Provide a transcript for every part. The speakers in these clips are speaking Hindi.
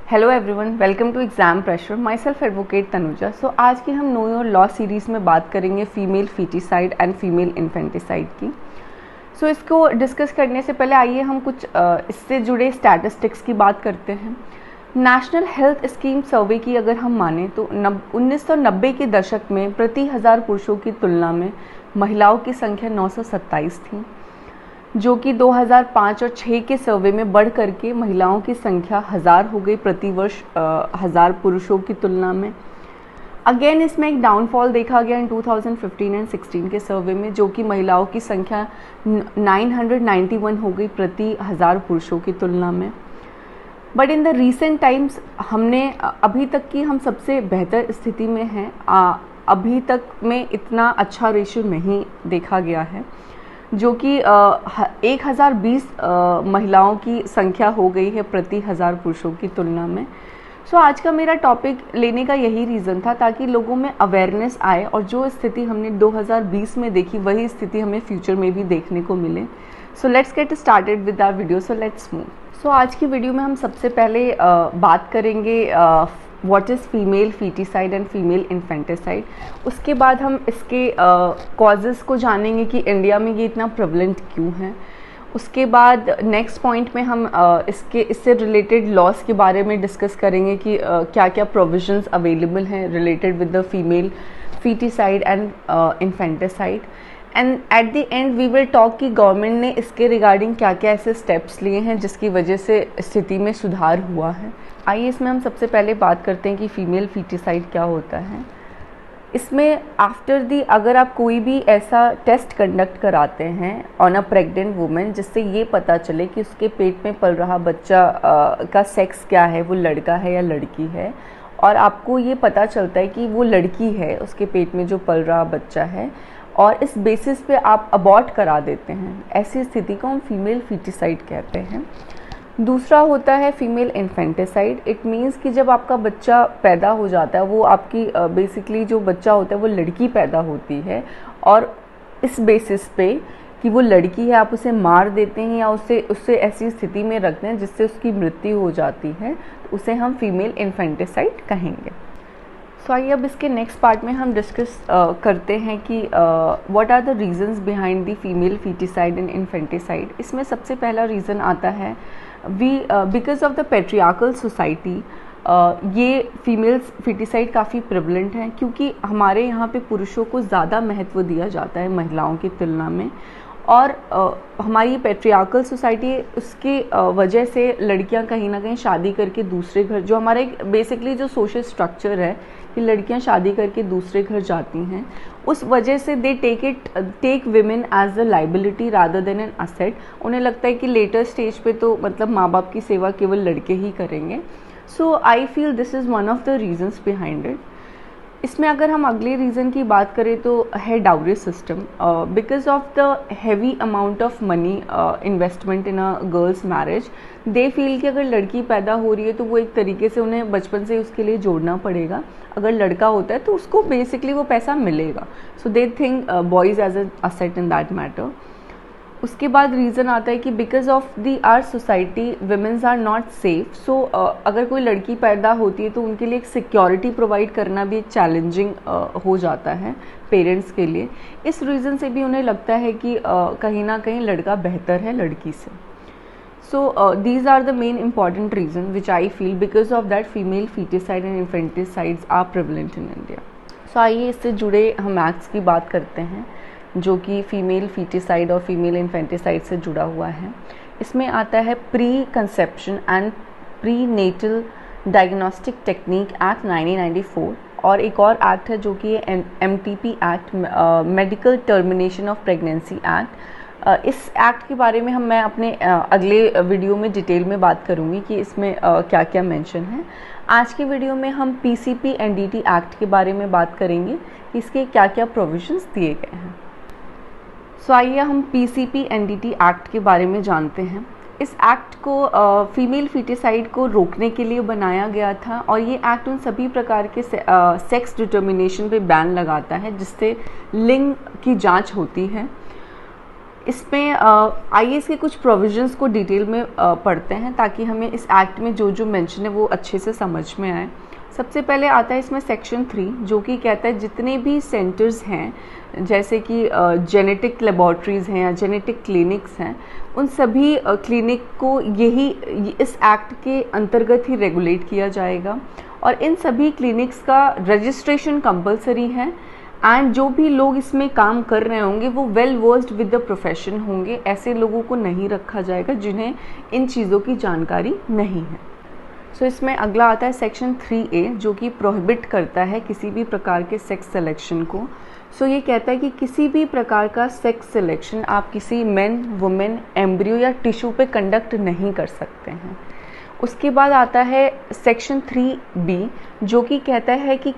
Hello everyone, welcome to exam pressure. Myself advocate Tanuja. So आज की हम नो योर लॉ सीरीज़ में बात करेंगे female foeticide and female infanticide की। सो इसको डिस्कस करने से पहले आइए हम कुछ इससे जुड़े स्टैटिस्टिक्स की बात करते हैं। नेशनल हेल्थ स्कीम सर्वे की अगर हम माने तो 1990 के दशक में प्रति 1000 पुरुषों की तुलना में महिलाओं की संख्या 927 थी, जो कि 2005 और 6 के सर्वे में बढ़ करके महिलाओं की संख्या 1000 हो गई प्रति वर्ष 1000 पुरुषों की तुलना में। अगेन इसमें एक डाउनफॉल देखा गया इन 2015 एंड 16 के सर्वे में, जो कि महिलाओं की संख्या 991 हो गई प्रति 1000 पुरुषों की तुलना में। But in the recent times हमने अभी तक की हम सबसे बेहतर स्थिति में हैं। अभी तक में इतना अच्छा रेशियो नहीं देखा गया है, जो कि 1020 महिलाओं की संख्या हो गई है प्रति 1000 पुरुषों की तुलना में। सो आज का मेरा टॉपिक लेने का यही रीज़न था, ताकि लोगों में अवेयरनेस आए और जो स्थिति हमने 2020 में देखी वही स्थिति हमें फ्यूचर में भी देखने को मिले। So let's get started with our video. So let's move. So आज की वीडियो में हम सबसे पहले बात करेंगे what is female foeticide and female infanticide. उसके बाद हम इसके कॉजेज़ को जानेंगे कि इंडिया में ये इतना प्रेवलेंट क्यों है। उसके बाद नेक्स्ट पॉइंट में हम इससे रिलेटेड लॉस के बारे में डिस्कस करेंगे कि क्या क्या प्रोविजंस अवेलेबल हैं related with the female foeticide and infanticide. And at the end we will talk कि गवर्नमेंट ने इसके रिगार्डिंग क्या क्या ऐसे स्टेप्स लिए हैं जिसकी वजह से स्थिति में सुधार हुआ है। आइए इसमें हम सबसे पहले बात करते हैं कि फ़ीमेल फीटिसाइड क्या होता है। इसमें आफ्टर दी अगर आप कोई भी ऐसा टेस्ट कंडक्ट कराते हैं ऑन अ प्रेग्नेंट वुमेन, जिससे ये पता चले कि उसके पेट में पल रहा बच्चा का सेक्स क्या है, वो लड़का है या लड़की है, और आपको ये पता चलता है कि वो लड़की है, उसके पेट में जो पल रहा बच्चा है, और इस बेसिस पे आप अबॉर्ट करा देते हैं, ऐसी स्थिति को हम फीमेल फीटिसाइड कहते हैं। दूसरा होता है फीमेल इन्फेंटिसाइड। इट मीन्स कि जब आपका बच्चा पैदा हो जाता है, वो आपकी बेसिकली जो बच्चा होता है वो लड़की पैदा होती है, और इस बेसिस पे कि वो लड़की है आप उसे मार देते हैं या उससे ऐसी स्थिति में रखते हैं जिससे उसकी मृत्यु हो जाती है, तो उसे हम फीमेल इन्फेंटिसाइड कहेंगे। सो आइए अब इसके नेक्स्ट पार्ट में हम डिस्कस करते हैं कि what are the reasons behind the female foeticide and infanticide. इसमें सबसे पहला रीज़न आता है because of the patriarchal society. ये फीमेल फीटिसाइड काफ़ी प्रेवलेंट हैं, क्योंकि हमारे यहाँ पे पुरुषों को ज़्यादा महत्व दिया जाता है महिलाओं की तुलना में, और हमारी पेट्रियार्कल सोसाइटी उसके वजह से लड़कियां कहीं ना कहीं शादी करके दूसरे घर, जो हमारा एक बेसिकली जो सोशल स्ट्रक्चर है कि लड़कियां शादी करके दूसरे घर जाती हैं, उस वजह से they take women as a liability rather than an asset. उन्हें लगता है कि लेटर स्टेज पे तो मतलब माँ बाप की सेवा केवल लड़के ही करेंगे। So I feel this is one of the reasons behind it. इसमें अगर हम अगले रीज़न की बात करें तो है dowry system. Because of the heavy amount of money investment in a girls marriage, they feel कि अगर लड़की पैदा हो रही है तो वो एक तरीके से उन्हें बचपन से उसके लिए जोड़ना पड़ेगा, अगर लड़का होता है तो उसको बेसिकली वो पैसा मिलेगा। So they think boys as a asset in that matter. उसके बाद रीज़न आता है कि because of the are society women's are not safe. So अगर कोई लड़की पैदा होती है तो उनके लिए एक सिक्योरिटी प्रोवाइड करना भी एक चैलेंजिंग हो जाता है पेरेंट्स के लिए। इस रीज़न से भी उन्हें लगता है कि कहीं ना कहीं लड़का बेहतर है लड़की से। So these are the main important reason which I feel because of that female foeticide and infanticides are prevalent in India. So आइए इससे जुड़े हम एक्ट्स की बात करते हैं जो कि फ़ीमेल फीटिसाइड और फीमेल इन्फेंटिसाइड से जुड़ा हुआ है। इसमें आता है pre conception and pre natal diagnostic technique act 1994, और एक और एक्ट है जो कि MTP act, medical termination of pregnancy act. इस एक्ट के बारे में मैं अपने अगले वीडियो में डिटेल में बात करूँगी कि इसमें क्या क्या मेंशन है। आज के वीडियो में हम PCP NDT एक्ट के बारे में बात करेंगे कि इसके क्या क्या प्रोविजंस दिए गए हैं। सो आइए हम PCP NDT एक्ट के बारे में जानते हैं। इस एक्ट को फीमेल फीटिसाइड को रोकने के लिए बनाया गया था, और ये एक्ट उन सभी प्रकार के सेक्स डिटर्मिनेशन पे बैन लगाता है जिससे लिंग की जांच होती है। इसमें आइए इसके कुछ प्रोविजंस को डिटेल में पढ़ते हैं ताकि हमें इस एक्ट में जो जो मेंशन है वो अच्छे से समझ में आए। सबसे पहले आता है इसमें सेक्शन 3 जो कि कहता है जितने भी सेंटर्स हैं जैसे कि जेनेटिक लेबॉर्ट्रीज़ हैं या जेनेटिक क्लिनिक्स हैं, उन सभी क्लिनिक को यही इस एक्ट के अंतर्गत ही रेगुलेट किया जाएगा और इन सभी क्लिनिक्स का रजिस्ट्रेशन कंपलसरी है एंड जो भी लोग इसमें काम कर रहे होंगे वो well versed with the profession होंगे। ऐसे लोगों को नहीं रखा जाएगा जिन्हें इन चीज़ों की जानकारी नहीं है। सो इसमें अगला आता है सेक्शन 3A जो कि प्रोहिबिट करता है किसी भी प्रकार के सेक्स सिलेक्शन को। सो ये कहता है कि किसी भी प्रकार का सेक्स सिलेक्शन आप किसी मेन, वुमेन, एम्ब्रियो या टिश्यू पे कंडक्ट नहीं कर सकते हैं। उसके बाद आता है सेक्शन 3B जो कि कहता है कि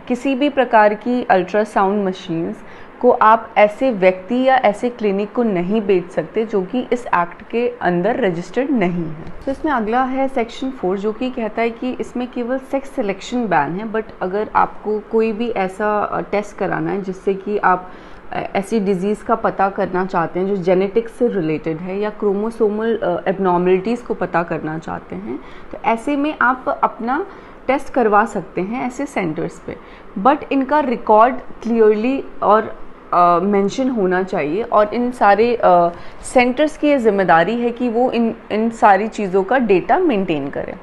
किसी भी प्रकार की अल्ट्रासाउंड मशीन्स को आप ऐसे व्यक्ति या ऐसे क्लिनिक को नहीं बेच सकते जो कि इस एक्ट के अंदर रजिस्टर्ड नहीं है। तो इसमें अगला है सेक्शन 4 जो कि कहता है कि इसमें केवल सेक्स सिलेक्शन बैन है, बट अगर आपको कोई भी ऐसा टेस्ट कराना है जिससे कि आप ऐसी डिजीज़ का पता करना चाहते हैं जो जेनेटिक्स से रिलेटेड है या क्रोमोसोमल एबनॉर्मलिटीज़ को पता करना चाहते हैं, तो ऐसे में आप अपना टेस्ट करवा सकते हैं ऐसे सेंटर्स पे, बट इनका रिकॉर्ड क्लियरली और मेंशन होना चाहिए और इन सारे सेंटर्स की ये जिम्मेदारी है कि वो इन सारी चीज़ों का डेटा मेंटेन करें।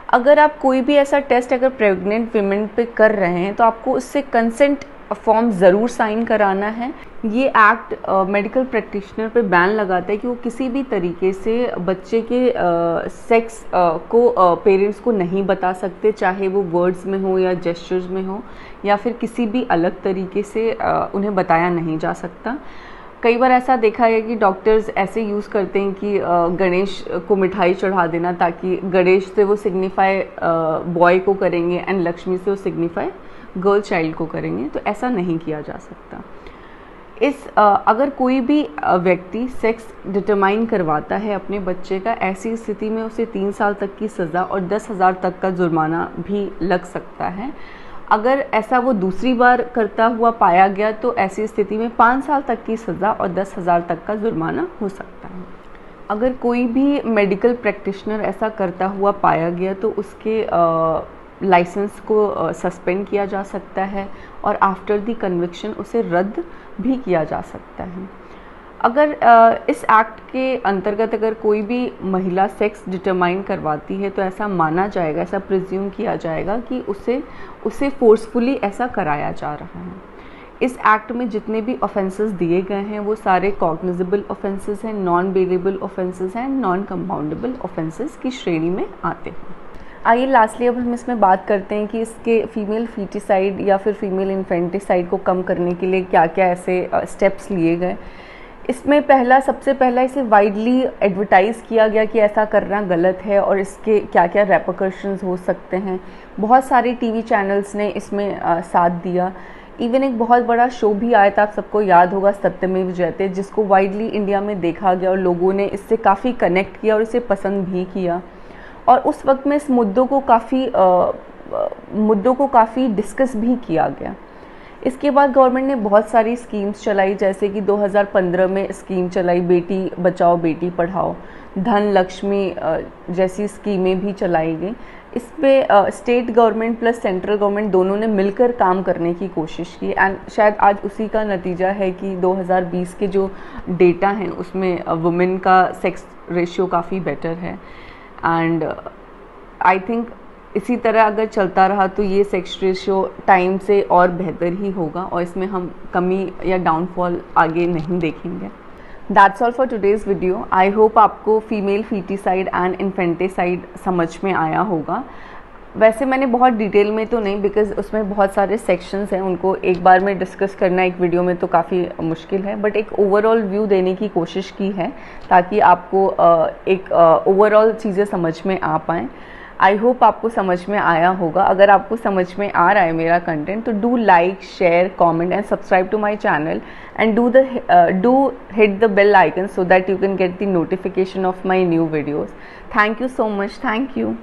अगर आप कोई भी ऐसा टेस्ट अगर प्रेग्नेंट वीमेन पे कर रहे हैं तो आपको उससे कंसेंट फॉर्म ज़रूर साइन कराना है। ये एक्ट मेडिकल प्रैक्टिशनर पे बैन लगाता है कि वो किसी भी तरीके से बच्चे के सेक्स को पेरेंट्स को नहीं बता सकते, चाहे वो वर्ड्स में हो या जेस्चर्स में हो या फिर किसी भी अलग तरीके से उन्हें बताया नहीं जा सकता। कई बार ऐसा देखा है कि डॉक्टर्स ऐसे यूज़ करते हैं कि गणेश को मिठाई चढ़ा देना ताकि गणेश से वो सिग्निफाई बॉय को करेंगे एंड लक्ष्मी से वो सिग्निफाई गर्ल चाइल्ड को करेंगे, तो ऐसा नहीं किया जा सकता। अगर कोई भी व्यक्ति सेक्स डिटरमाइन करवाता है अपने बच्चे का, ऐसी स्थिति में उसे 3 साल तक की सज़ा और 10,000 तक का जुर्माना भी लग सकता है। अगर ऐसा वो दूसरी बार करता हुआ पाया गया तो ऐसी स्थिति में 5 साल तक की सज़ा और 10,000 तक का जुर्माना हो सकता है। अगर कोई भी मेडिकल प्रैक्टिशनर ऐसा करता हुआ पाया गया तो उसके लाइसेंस को सस्पेंड किया जा सकता है और आफ्टर द कन्विक्शन उसे रद्द भी किया जा सकता है। अगर इस एक्ट के अंतर्गत अगर कोई भी महिला सेक्स डिटरमाइन करवाती है तो ऐसा माना जाएगा, ऐसा प्रिज्यूम किया जाएगा कि उसे फोर्सफुली ऐसा कराया जा रहा है। इस एक्ट में जितने भी ऑफेंसेस दिए गए हैं वो सारे कॉग्निजेबल ऑफेंसेस हैं, नॉन बेलेबल ऑफेंसेस हैं, नॉन कंपाउंडेबल ऑफेंसेस की श्रेणी में आते हैं। आइए लास्टली अब हम इसमें बात करते हैं कि इसके फीमेल फीटिसाइड या फिर फीमेल इन्फेंटिसाइड को कम करने के लिए क्या क्या ऐसे स्टेप्स लिए गए। इसमें सबसे पहला इसे वाइडली एडवर्टाइज़ किया गया कि ऐसा करना गलत है और इसके क्या क्या रेपरकशंस हो सकते हैं। बहुत सारे टीवी चैनल्स ने इसमें साथ दिया। इवन एक बहुत बड़ा शो भी आया था, आप सबको याद होगा, सत्यमेव जयते, जिसको वाइडली इंडिया में देखा गया और लोगों ने इससे काफ़ी कनेक्ट किया और इसे पसंद भी किया। और उस वक्त में इस मुद्दों को काफ़ी डिस्कस भी किया गया। इसके बाद गवर्नमेंट ने बहुत सारी स्कीम्स चलाई, जैसे कि 2015 में स्कीम चलाई बेटी बचाओ बेटी पढ़ाओ, धन लक्ष्मी जैसी स्कीमें भी चलाई गई। इस पे state government plus central government दोनों ने मिलकर काम करने की कोशिश की एंड शायद आज उसी का नतीजा है कि 2020 के जो डेटा हैं उसमें वुमेन का सेक्स रेशियो काफ़ी बेटर है एंड आई थिंक इसी तरह अगर चलता रहा तो ये सेक्स रेशियो टाइम से और बेहतर ही होगा और इसमें हम कमी या डाउनफॉल आगे नहीं देखेंगे। That's all for today's video. I hope आपको फीमेल फीटिसाइड एंड इन्फेंटिसाइड समझ में आया होगा। वैसे मैंने बहुत डिटेल में तो नहीं, बिकॉज उसमें बहुत सारे सेक्शंस हैं, उनको एक बार में डिस्कस करना एक वीडियो में तो काफ़ी मुश्किल है, बट एक ओवरऑल व्यू देने की कोशिश की है ताकि आपको एक ओवरऑल चीज़ें समझ में आ पाएँ। आई होप आपको समझ में आया होगा। अगर आपको समझ में आ रहा है मेरा कंटेंट तो do like, share, comment and subscribe to my channel and do hit the bell icon so that you can get the notification of my new videos. Thank you so much. Thank you.